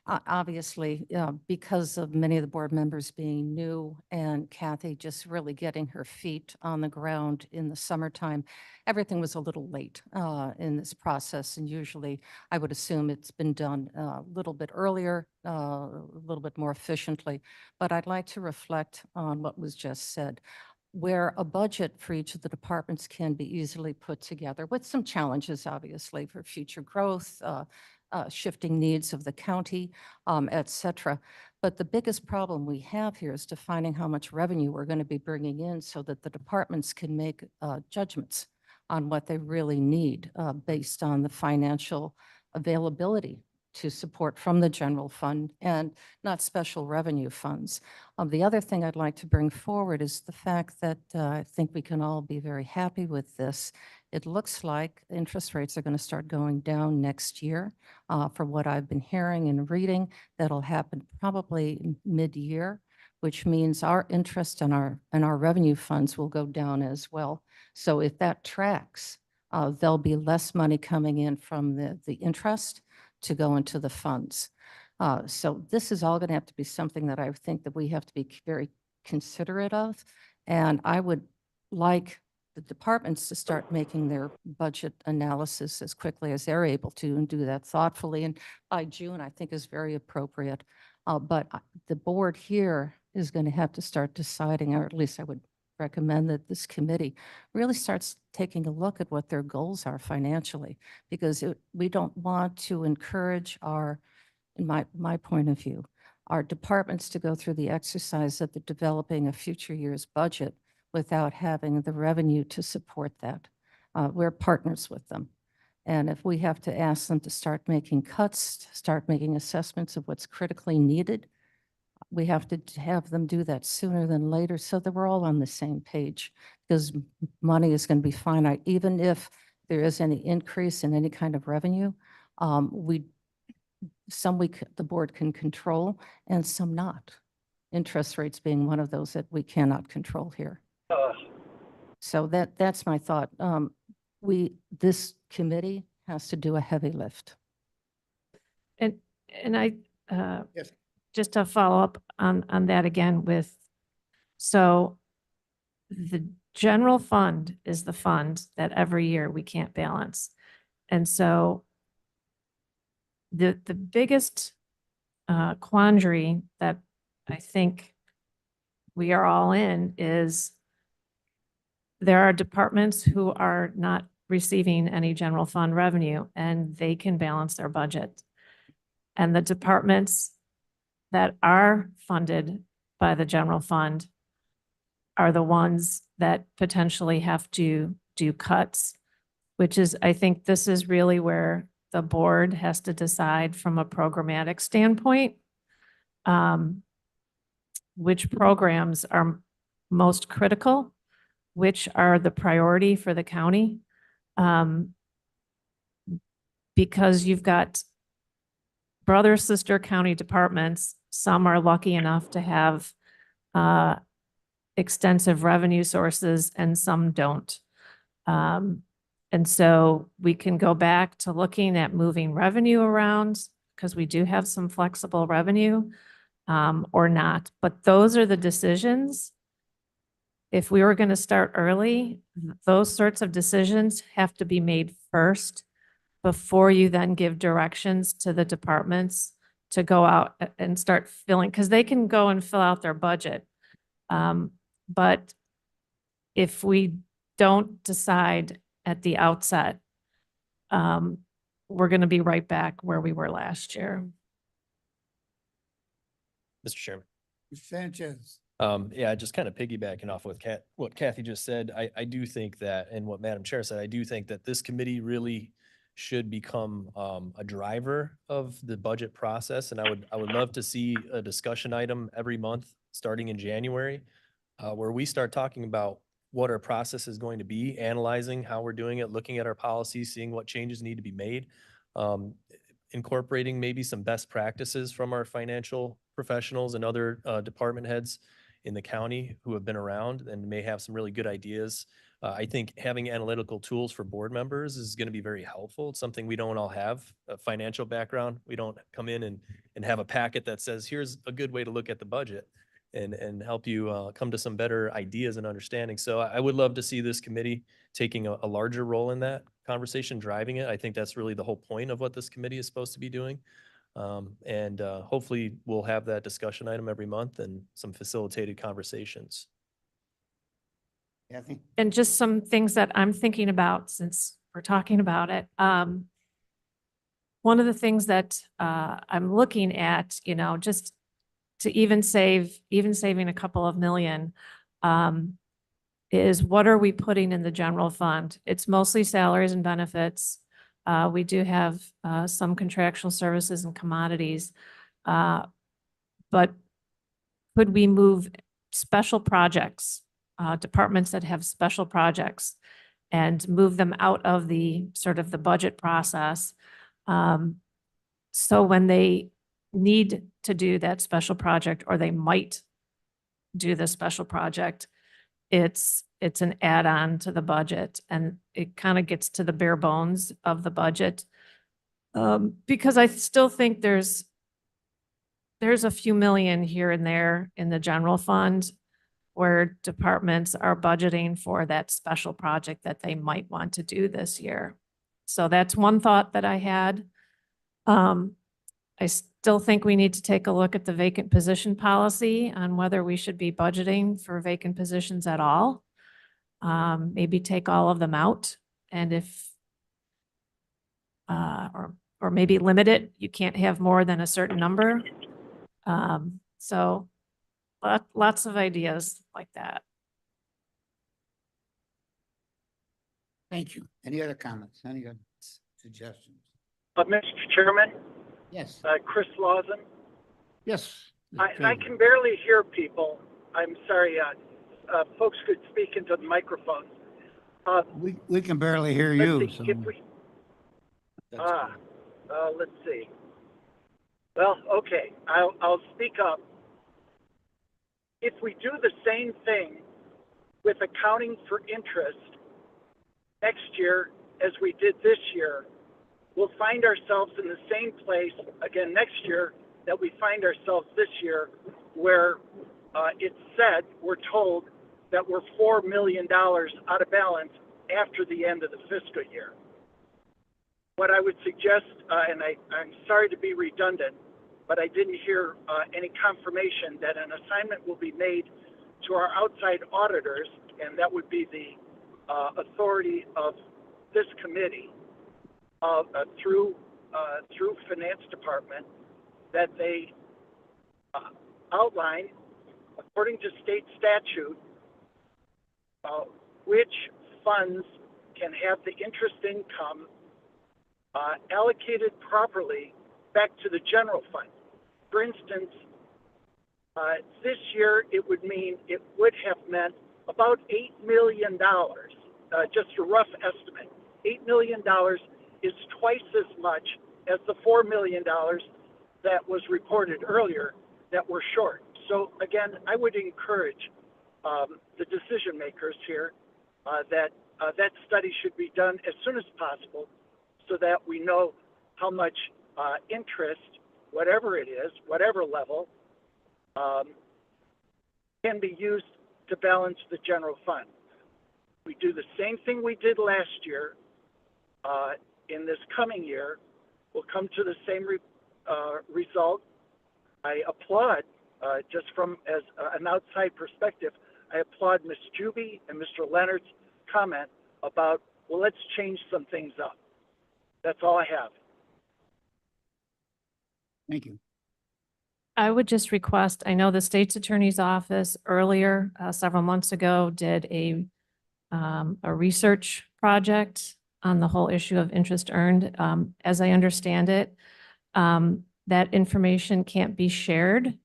Obviously, because of many of the board members being new and Kathy just really getting her feet on the ground in the summertime, everything was a little late in this process. And usually I would assume it's been done a little bit earlier, a little bit more efficiently. But I'd like to reflect on what was just said, where a budget for each of the departments can be easily put together with some challenges, obviously, for future growth, shifting needs of the county, et cetera. But the biggest problem we have here is defining how much revenue we're going to be bringing in so that the departments can make judgments on what they really need based on the financial availability to support from the general fund and not special revenue funds. The other thing I'd like to bring forward is the fact that I think we can all be very happy with this. It looks like interest rates are going to start going down next year. From what I've been hearing and reading, that'll happen probably mid-year, which means our interest in our revenue funds will go down as well. So if that tracks, there'll be less money coming in from the interest to go into the funds. So this is all going to have to be something that I think that we have to be very considerate of. And I would like the departments to start making their budget analysis as quickly as they're able to and do that thoughtfully. And by June, I think is very appropriate. But the board here is going to have to start deciding, or at least I would recommend that this committee really starts taking a look at what their goals are financially, because we don't want to encourage in my point of view, our departments to go through the exercise of developing a future year's budget without having the revenue to support that. We're partners with them. And if we have to ask them to start making cuts, start making assessments of what's critically needed, we have to have them do that sooner than later so that we're all on the same page, because money is going to be finite. Even if there is any increase in any kind of revenue, the board can control and some not. Interest rates being one of those that we cannot control here. So that's my thought. This committee has to do a heavy lift. And I, Yes. just to follow up on that again so the general fund is the fund that every year we can't balance. And so the biggest quandary that I think we are all in is there are departments who are not receiving any general fund revenue and they can balance their budget. And the departments that are funded by the general fund are the ones that potentially have to do cuts, which is, I think this is really where the board has to decide from a programmatic standpoint, which programs are most critical, which are the priority for the county. Because you've got brother, sister county departments. Some are lucky enough to have extensive revenue sources and some don't. And so we can go back to looking at moving revenue around because we do have some flexible revenue or not. But those are the decisions if we were going to start early, those sorts of decisions have to be made first before you then give directions to the departments to go out and start filling, because they can go and fill out their budget. But if we don't decide at the outset, we're going to be right back where we were last year. Mr. Chairman. Sanchez. Yeah, just kind of piggybacking off what Kathy just said, I do think that, and what Madam Chair said, I do think that this committee really should become a driver of the budget process. And I would love to see a discussion item every month, starting in January, where we start talking about what our process is going to be, analyzing how we're doing it, looking at our policies, seeing what changes need to be made, incorporating maybe some best practices from our financial professionals and other department heads in the county who have been around and may have some really good ideas. I think having analytical tools for board members is going to be very helpful. It's something we don't all have, a financial background. We don't come in and have a packet that says, here's a good way to look at the budget and help you come to some better ideas and understanding. So I would love to see this committee taking a larger role in that conversation, driving it. I think that's really the whole point of what this committee is supposed to be doing. Hopefully we'll have that discussion item every month and some facilitated conversations. Kathy? And just some things that I'm thinking about since we're talking about it. One of the things that I'm looking at, just to even saving a couple of million, is what are we putting in the general fund? It's mostly salaries and benefits. We do have some contractual services and commodities. But could we move special projects, departments that have special projects, and move them out of the sort of the budget process? So when they need to do that special project, or they might do the special project, it's an add-on to the budget, and it kind of gets to the bare bones of the budget. Because I still think there's a few million here and there in the general fund where departments are budgeting for that special project that they might want to do this year. So that's one thought that I had. I still think we need to take a look at the vacant position policy on whether we should be budgeting for vacant positions at all. Maybe take all of them out, and or maybe limit it. You can't have more than a certain number. So lots of ideas like that. Thank you. Any other comments? Any other suggestions? Mr. Chairman, Yes. Chris Lawson. Yes. I can barely hear people. I'm sorry. Folks could speak into the microphones. We can barely hear you. Let's see, let's see. Well, okay, I'll speak up. If we do the same thing with accounting for interest next year as we did this year, we'll find ourselves in the same place again next year that we find ourselves this year, where it's said, we're told that we're $4 million out of balance after the end of the fiscal year. What I would suggest, and I'm sorry to be redundant, but I didn't hear any confirmation that an assignment will be made to our outside auditors, and that would be the authority of this committee through Finance Department, that they outline, according to state statute, which funds can have the interest income allocated properly back to the general fund. For instance, this year it would have meant about $8 million, just a rough estimate. $8 million is twice as much as the $4 million that was reported earlier that we're short. So again, I would encourage the decision makers here that that study should be done as soon as possible, so that we know how much interest, whatever it is, whatever level, can be used to balance the general fund. We do the same thing we did last year. In this coming year, we'll come to the same result. I applaud, just from as an outside perspective, I applaud Ms. Juby and Mr. Leonard's comment about, well, let's change some things up. That's all I have. Thank you. I would just request, I know the state's attorney's office earlier, several months ago, did a research project on the whole issue of interest earned. As I understand it, that information can't be shared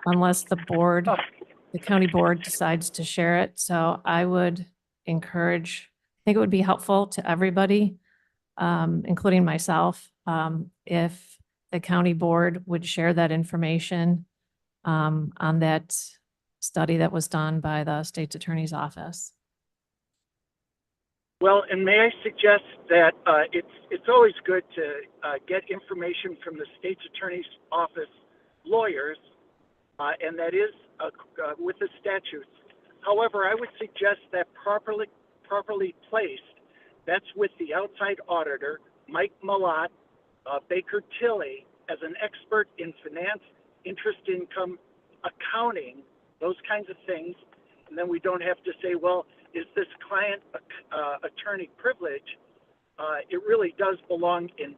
unless the board, the county board decides to share it. So I would encourage, I think it would be helpful to everybody, including myself, if the county board would share that information on that study that was done by the state's attorney's office. Well, and may I suggest that it's always good to get information from the state's attorney's office lawyers, and that is with the statutes. However, I would suggest that properly placed, that's with the outside auditor, Mike Malott, Baker Tilly, as an expert in finance, interest income, accounting, those kinds of things. And then we don't have to say, well, is this client attorney privilege? It really does belong in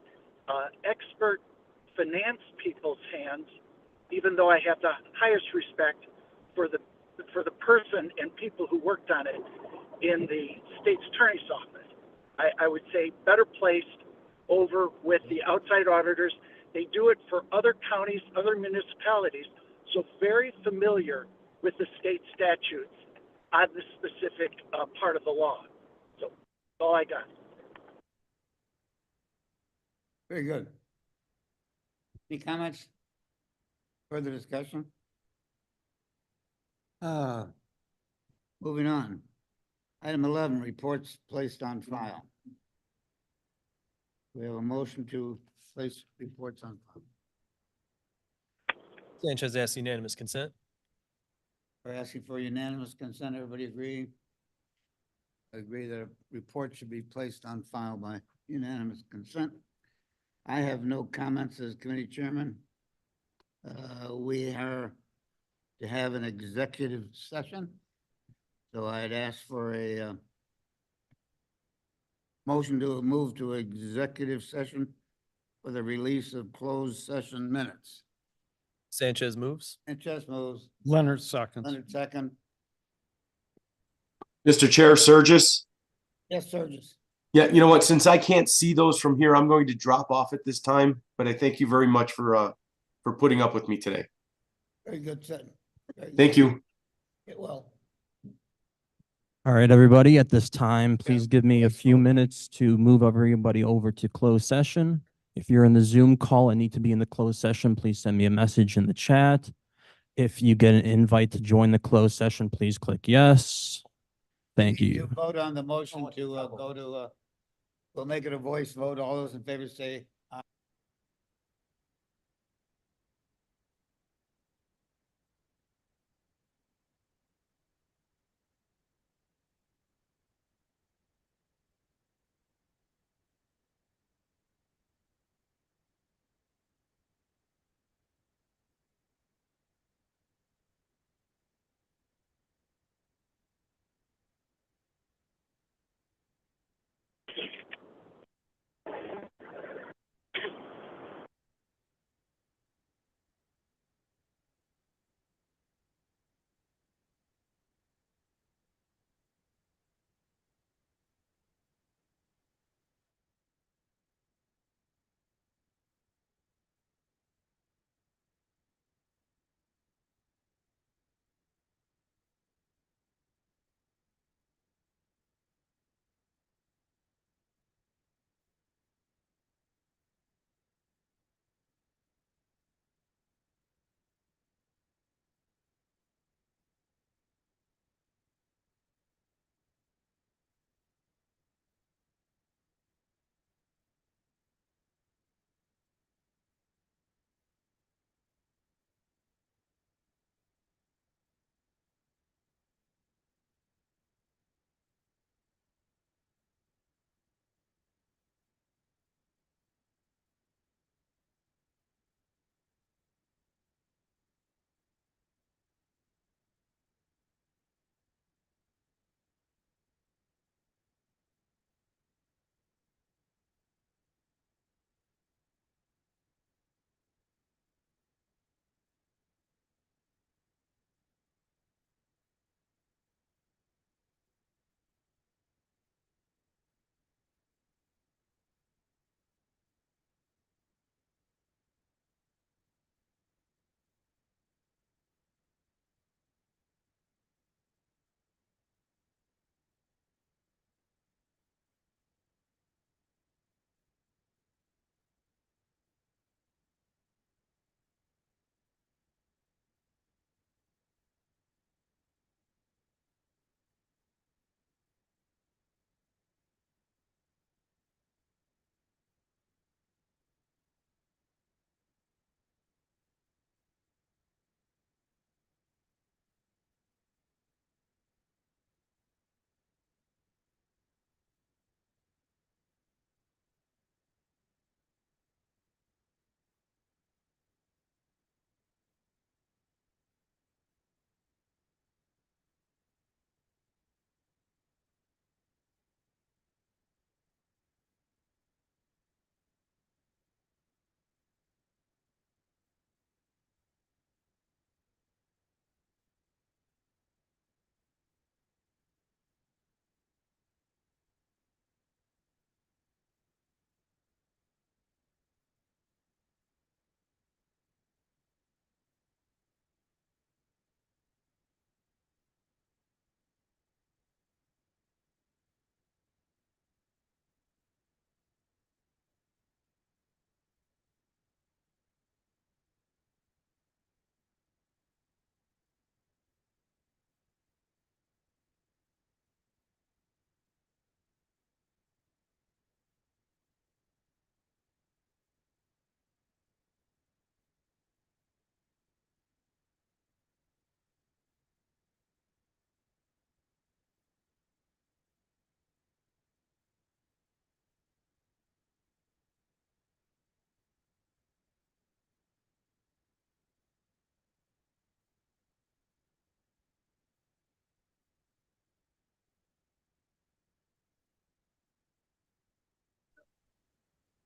expert finance people's hands, even though I have the highest respect for the person and people who worked on it in the state's attorney's office. I would say better placed over with the outside auditors. They do it for other counties, other municipalities, so very familiar with the state statutes on this specific part of the law. So that's all I got. Very good. Any comments? Further discussion? Moving on. Item 11, reports placed on file. We have a motion to place reports on file. Sanchez asks unanimous consent. We're asking for unanimous consent. Everybody agree? Agree that a report should be placed on file by unanimous consent. I have no comments as committee chairman. We are to have an executive session. So I'd ask for a motion to move to executive session for the release of closed session minutes. Sanchez moves. Sanchez moves. Leonard seconds. Leonard second. Mr. Chair, Surges? Yes, Surges. Yeah, you know what? Since I can't see those from here, I'm going to drop off at this time, but I thank you very much for putting up with me today. Very good, sir. Very good. Thank you. Get well. All right, everybody, at this time, please give me a few minutes to move everybody over to closed session. If you're in the Zoom call and need to be in the closed session, please send me a message in the chat. If you get an invite to join the closed session, please click yes. Thank To you. vote on the motion to go to, we'll make it a voice vote. All those in favor say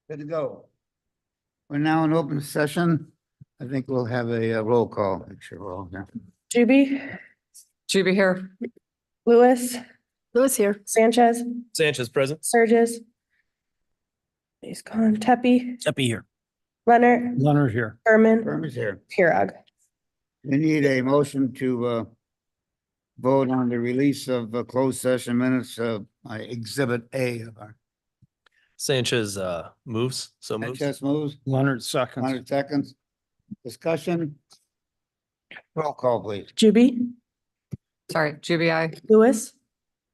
Good to go. We're now in open session. I think we'll have a roll call. Make sure we're all here. Juby, Juby here. Lewis, Louis here. Sanchez, Sanchez present. Surges. He's gone. Tepe, Steppy here. Leonard, Leonard here. Berman, Firm is here. Pirog. We need a motion to vote on the release of closed session minutes of Exhibit A of our. Sanchez moves, so moves. Sanchez moves, Leonard seconds. 100 seconds. Discussion. Roll call, please. Juby, Sorry, Juby, I. Lewis,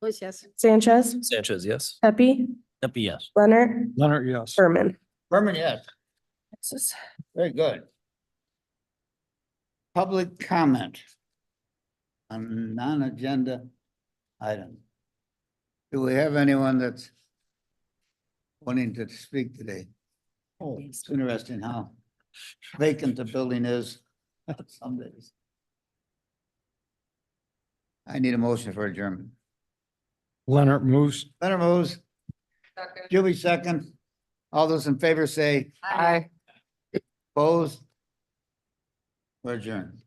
Louis, yes. Sanchez, Sanchez, yes. Pepe, Steppy, yes. Leonard, Leonard, yes. Berman. Berman, yes. Passes. Very good. Public comment on non-agenda item. Do we have anyone that's wanting to speak today? Oh, it's interesting how vacant the building is some days. I need a motion for adjournment. Leonard moves. Leonard moves. Julie second. All those in favor say Aye. opposed. We're adjourned.